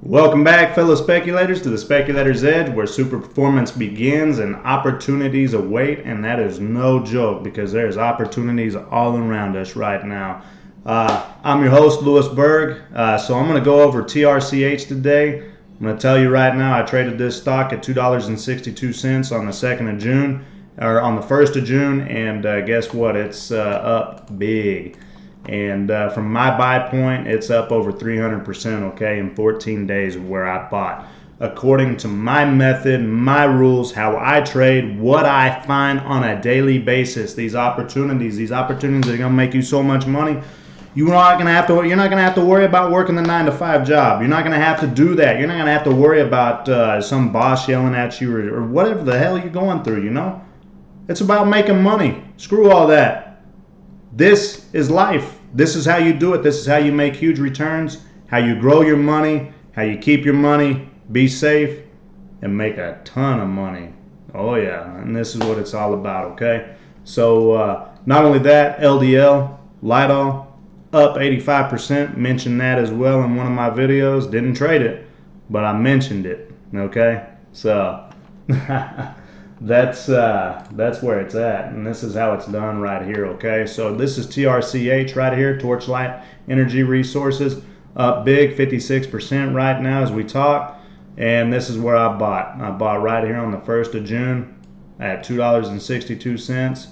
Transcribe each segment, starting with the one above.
Welcome back, fellow speculators, to the Speculator's Edge, where super performance begins and opportunities await. And that is no joke, because there's opportunities all around us right now. I'm your host, Louis Berg. So I'm going to go over TRCH today. I'm going to tell you right now, I traded this stock at $2.62 on the 2nd of June, or on the 1st of June, and guess what? It's up big. And from my buy point, it's up over 300%, okay, in 14 days where I bought. According to my method, my rules, how I trade, what I find on a daily basis, these opportunities that are going to make you so much money. You're not going to have to worry about working the 9-to-5 job. You're not going to have to do that. You're not going to have to worry about some boss yelling at you or whatever the hell you're going through, you know? It's about making money. Screw all that. This is life. This is how you do it. This is how you make huge returns, how you grow your money, how you keep your money, be safe, and make a ton of money. Oh yeah, and this is what it's all about, okay? So not only that, LDL, Lidl, up 85%. Mentioned that as well in one of my videos. Didn't trade it, but I mentioned it, okay? So that's where it's at, and this is how it's done right here, okay? So this is TRCH right here, Torchlight Energy Resources, up big, 56% right now as we talk. And this is where I bought right here on the 1st of June at $2.62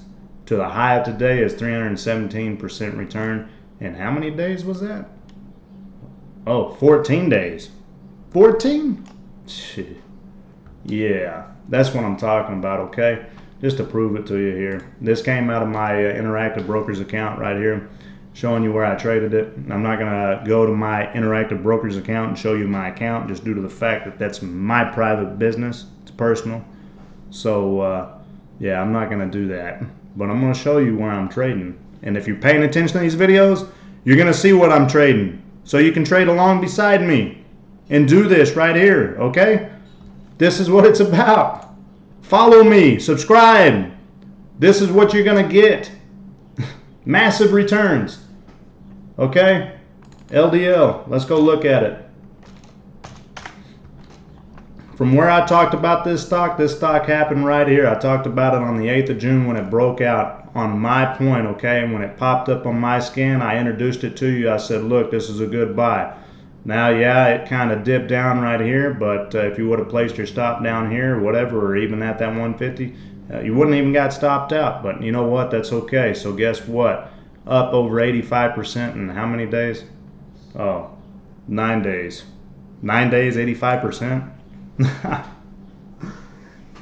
to the high of today is 317% return. And how many days was that? Oh, 14 days. 14? Shit. Yeah, that's what I'm talking about, okay? Just to prove it to you here. This came out of my Interactive Brokers account right here, showing you where I traded it. I'm not going to go to my Interactive Brokers account and show you my account, just due to the fact that that's my private business. It's personal. So, yeah, I'm not going to do that. But I'm going to show you where I'm trading. And if you're paying attention to these videos, you're going to see what I'm trading. So you can trade along beside me and do this right here, okay? This is what it's about. Follow me, subscribe. This is what you're going to get. Massive returns. Okay? LDL, let's go look at it. From where I talked about this stock happened right here. I talked about it on the 8th of June when it broke out on my point, okay? And when it popped up on my scan, I introduced it to you. I said, look, this is a good buy. Now, yeah, it kind of dipped down right here, but if you would have placed your stop down here or whatever, or even at that 150, you wouldn't even got stopped out. But you know what? That's okay. So guess what? Up over 85% in how many days? Oh, 9 days. 9 days, 85%?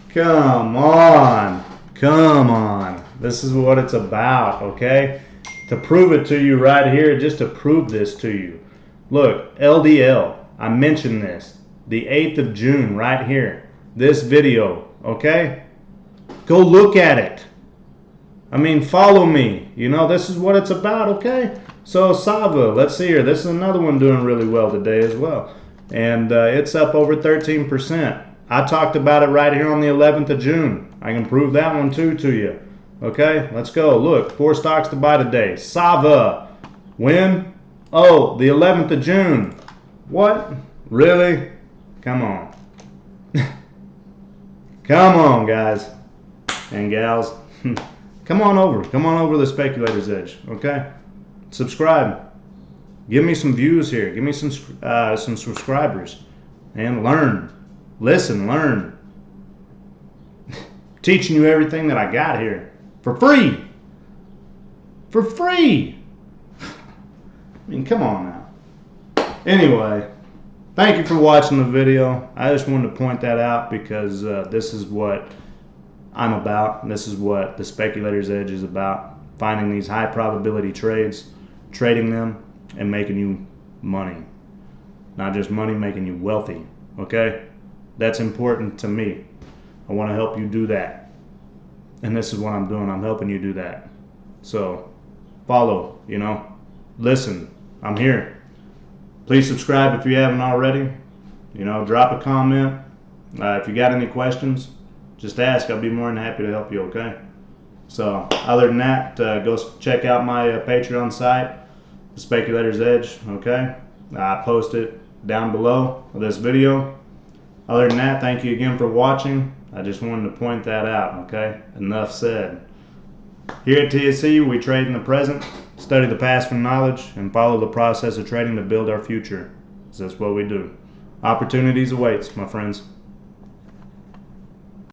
Come on. Come on. This is what it's about, okay? To prove it to you right here, just to prove this to you. Look, LDL, I mentioned this, the 8th of June right here, this video, okay? Go look at it. I mean, follow me. You know, this is what it's about, okay? So Sava, let's see here. This is another one doing really well today as well. And it's up over 13%. I talked about it right here on the 11th of June. I can prove that one too to you. Okay, let's go. Look, 4 stocks to buy today. Sava, when? Oh, the 11th of June. What? Really? Come on. Come on, guys and gals. Come on over. Come on over to the Speculator's Edge, okay? Subscribe. Give me some views here. Give me some subscribers. And learn. Listen, learn. Teaching you everything that I got here. For free. For free. I mean, come on now. Anyway, thank you for watching the video. I just wanted to point that out because this is what I'm about. This is what the Speculator's Edge is about. Finding these high probability trades, trading them, and making you money. Not just money, making you wealthy. Okay? That's important to me. I want to help you do that. And this is what I'm doing. I'm helping you do that. So, follow, you know. Listen, I'm here. Please subscribe if you haven't already. You know, drop a comment. If you got any questions, just ask. I'll be more than happy to help you, okay? So, other than that, go check out my Patreon site, The Speculator's Edge, okay? I post it down below of this video. Other than that, thank you again for watching. I just wanted to point that out, okay? Enough said. Here at TSC, we trade in the present, study the past for knowledge, and follow the process of trading to build our future. That's what we do. Opportunities awaits, my friends.